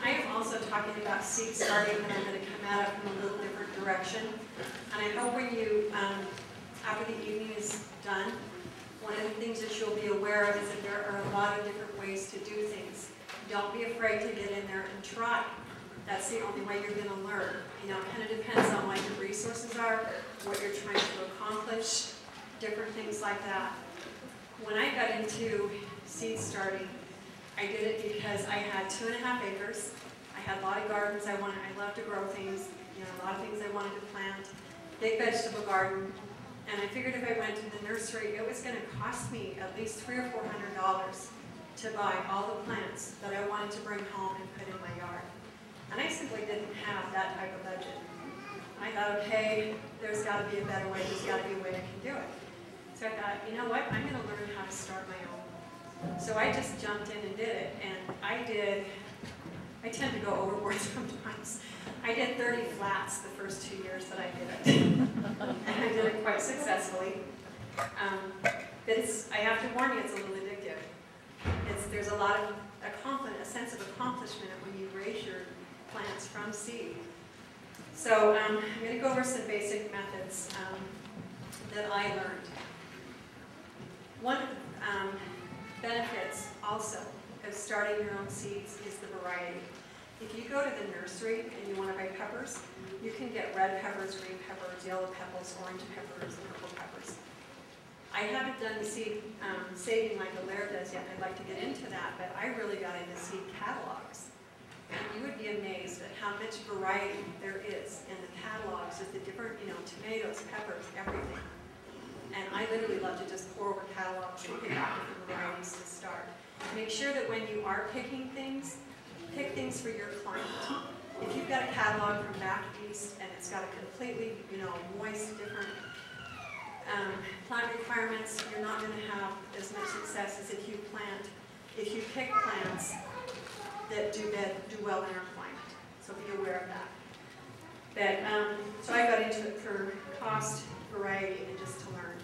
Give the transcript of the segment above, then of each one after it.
I am also talking about seed starting, and I'm going to come at it from a little different direction. And I hope when you, after the evening is done, one of the things that you'll be aware of is that there are a lot of different ways to do things. Don't be afraid to get in there and try. That's the only way you're going to learn. You know, it kind of depends on what your resources are, what you're trying to accomplish, different things like that. When I got into seed starting, I did it because I had 2.5 acres. I had a lot of gardens. I love to grow things. You know, a lot of things I wanted to plant. Big vegetable garden. And I figured if I went to the nursery, it was going to cost me at least $300 or $400 to buy all the plants that I wanted to bring home and put in my yard. And I simply didn't have that type of budget. I thought, okay, there's got to be a better way. There's got to be a way I can do it. So I thought, you know what? I'm going to learn how to start my own. So I just jumped in and did it. And I tend to go overboard sometimes. I did 30 flats the first 2 years that I did it. And I did it quite successfully. But I have to warn you, it's a little addictive. There's a lot of a sense of accomplishment when you raise your plants from seed. So I'm going to go over some basic methods that I learned. One of the benefits also of starting your own seeds is the variety. If you go to the nursery and you want to buy peppers, you can get red peppers, green peppers, yellow peppers, orange peppers, and purple peppers. I haven't done seed saving like Alaire does yet. I'd like to get into that, but I really got into seed catalogs. And you would be amazed at how much variety there is in the catalogs of the different, you know, tomatoes, peppers, everything. And I literally love to just pour over catalogs and pick out different varieties to start. Make sure that when you are picking things, pick things for your climate. If you've got a catalog from back east and it's got a completely, you know, moist, different plant requirements, you're not going to have as much success as if you pick plants that do well in our climate. So be aware of that. But, so I got into it for cost, variety, and just to learn.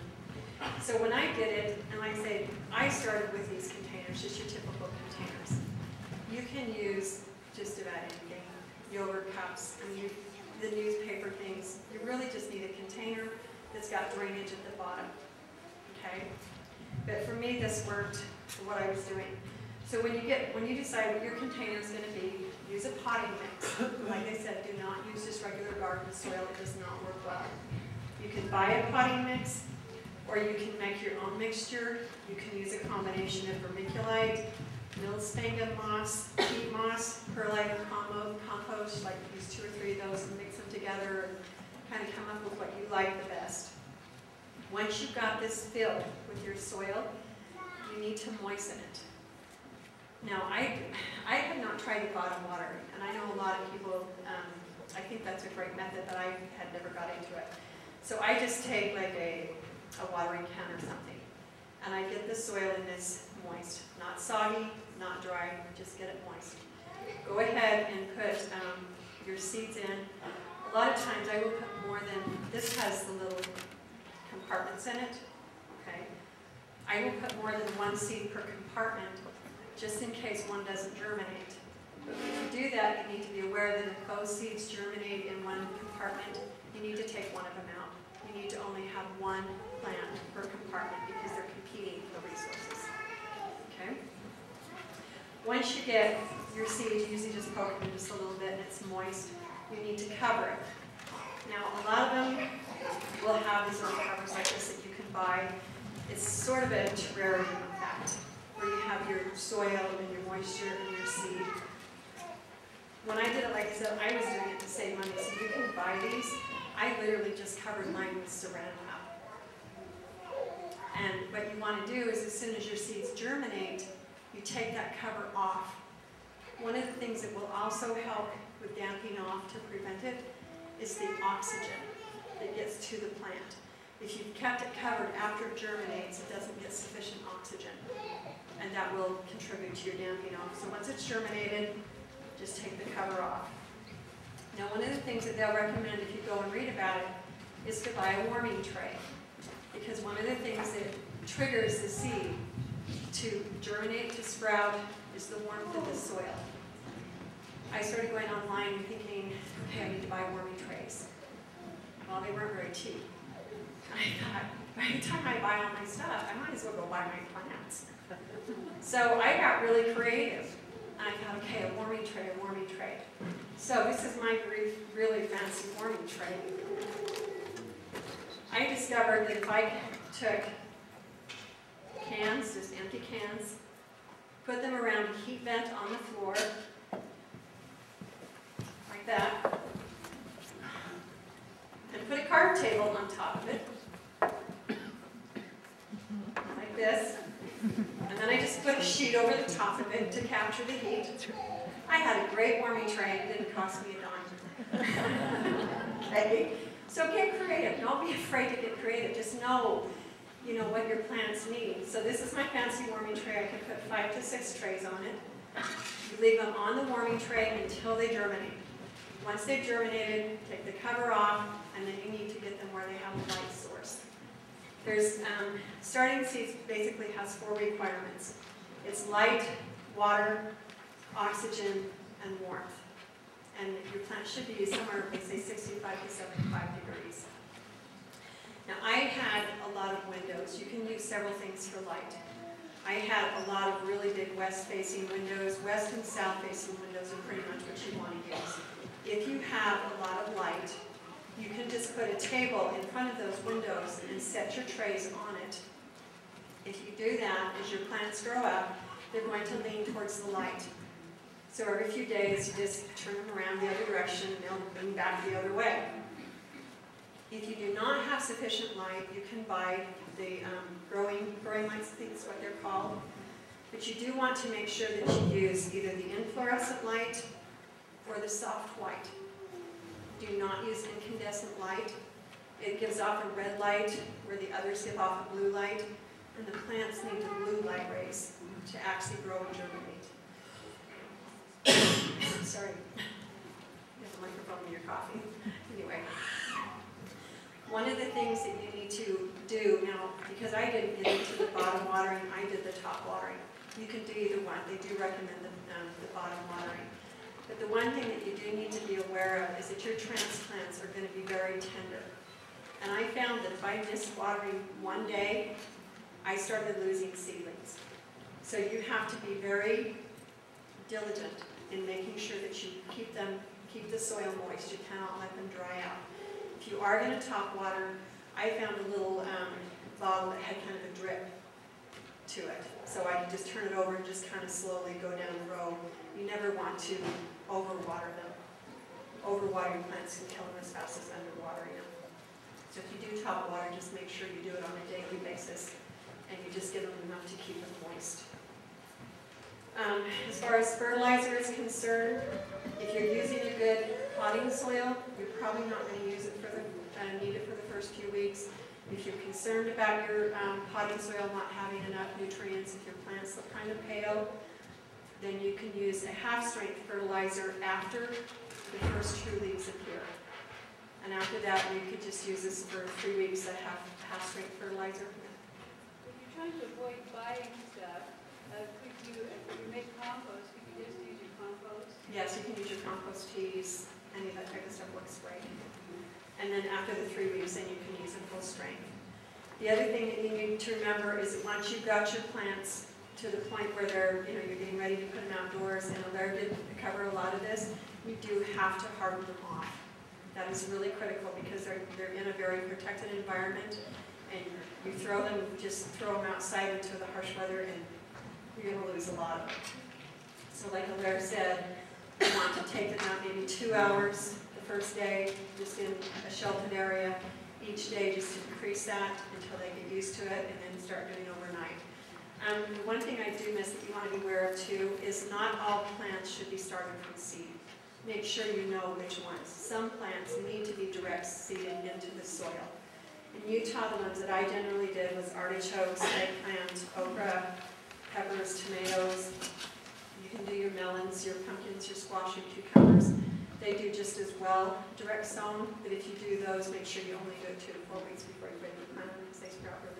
So when I did it, and like I say, I started with these containers, just your typical containers. You can use just about anything. Yogurt cups, I mean, the newspaper things. You really just need a container that's got drainage at the bottom. Okay? But for me, this worked for what I was doing. So when you decide what your container is going to be, use a potting mix. Like I said, do not use just regular garden soil. It does not work well. You can buy a potting mix, or you can make your own mixture. You can use a combination of vermiculite, millsphagnum moss, peat moss, perlite, or compost. Like use 2 or 3 of those and mix them together and kind of come up with what you like the best. Once you've got this filled with your soil, you need to moisten it. Now, I have not tried the bottom watering, and I know a lot of people, I think that's a great method, but I had never got into it. So I just take like a watering can or something, and I get the soil in this moist, not soggy, not dry, just get it moist. Go ahead and put your seeds in. A lot of times I will put more than, this has the little compartments in it, okay? I will put more than 1 seed per compartment, just in case one doesn't germinate. But if you do that, you need to be aware that if both seeds germinate in one compartment, you need to take one of them out. You need to only have 1 plant per compartment because they're competing for resources. Okay? Once you get your seeds, you usually just poke them just a little bit and it's moist, you need to cover it. Now, a lot of them will have these little covers like this that you can buy. It's sort of a terrarium effect, where you have your soil and your moisture and your seed. When I did it, like I said, I was doing it to save money, so you can buy these. I literally just covered mine with saran wrap. And what you want to do is as soon as your seeds germinate, you take that cover off. One of the things that will also help with damping off to prevent it is the oxygen that gets to the plant. If you've kept it covered after it germinates, it doesn't get sufficient oxygen. And that will contribute to your damping off. So once it's germinated, just take the cover off. Now, one of the things that they'll recommend if you go and read about it is to buy a warming tray. Because one of the things that triggers the seed to germinate, to sprout, is the warmth of the soil. I started going online and thinking, okay, I need to buy warming trays. Well, they weren't very cheap. I thought, by the time I buy all my stuff, I might as well go buy my plants. So I got really creative. And I thought, okay, a warming tray. So this is my really fancy warming tray. I discovered that if I took cans, just empty cans, put them around a heat vent on the floor, like that, and put a card table on top of it, like this, and then I just put a sheet over the top of it to capture the heat. I had a great warming tray. It didn't cost me a dime. Okay? So get creative. Don't be afraid to get creative. Just know, what your plants need. So this is my fancy warming tray. I can put 5 to 6 trays on it. You leave them on the warming tray until they germinate. Once they've germinated, take the cover off, and then you need to get them where they have a light source. There's starting seeds basically has 4 requirements. It's light, water, oxygen, and warmth. And your plant should be somewhere, they say 65 to 75 degrees. Now I had a lot of windows. You can use several things for light. I had a lot of really big west-facing windows. West and south-facing windows are pretty much what you want to use. If you have a lot of light, you can just put a table in front of those windows and set your trays on it. If you do that, as your plants grow up, they're going to lean towards the light. So every few days, you just turn them around the other direction, and they'll lean back the other way. If you do not have sufficient light, you can buy the growing lights, I think is what they're called. But you do want to make sure that you use either the inflorescent light or the soft white. Do not use incandescent light. It gives off a red light where the others give off a blue light, and the plants need the blue light rays to actually grow and germinate. Sorry, you have a microphone in your coffee. Anyway, one of the things that you need to do now, because I didn't get into the bottom watering, I did the top watering. You can do either one. They do recommend the bottom watering. But the one thing that you do need to be aware of is that your transplants are going to be very tender. And I found that if I missed watering one day, I started losing seedlings. So you have to be very diligent in making sure that you keep the soil moist. You cannot let them dry out. If you are going to top water, I found a little bottle that had kind of a drip to it. So I could just turn it over and just kind of slowly go down the row. You never want to overwater them. Overwatering plants can kill them as fast as underwatering them. So if you do top water, just make sure you do it on a daily basis, and you just give them enough to keep them moist. As far as fertilizer is concerned, if you're using a good potting soil, you're probably not going to use it for need it for the first few weeks. If you're concerned about your potting soil not having enough nutrients, if your plants look kind of pale, then you can use a half-strength fertilizer after the first true leaves appear. And after that, you could just use this for 3 weeks, a half-strength fertilizer. If you're trying to avoid buying stuff, if you make compost, could you just use your compost? Yes, you can use your compost teas. Any of that type of stuff works great. And then after the 3 weeks, then you can use it full strength. The other thing that you need to remember is that once you've got your plants to the point where they're, you're getting ready to put them outdoors, and Alaire did cover a lot of this, you do have to harden them off. That is really critical because they're in a very protected environment, and you just throw them outside into the harsh weather, and you're going to lose a lot of them. So like Alaire said, you want to take them out maybe 2 hours the first day, just in a sheltered area, each day just to increase that until they get used to it, and then start doing overnight. One thing I do miss that you want to be aware of too is not all plants should be started from seed. Make sure you know which ones. Some plants need to be direct seeded into the soil. In Utah, the ones that I generally did was artichokes, eggplant, okra, peppers, tomatoes. You can do your melons, your pumpkins, your squash, your cucumbers. They do just as well direct sown, but if you do those, make sure you only do it 2 to 4 weeks before you put your plant because they sprout really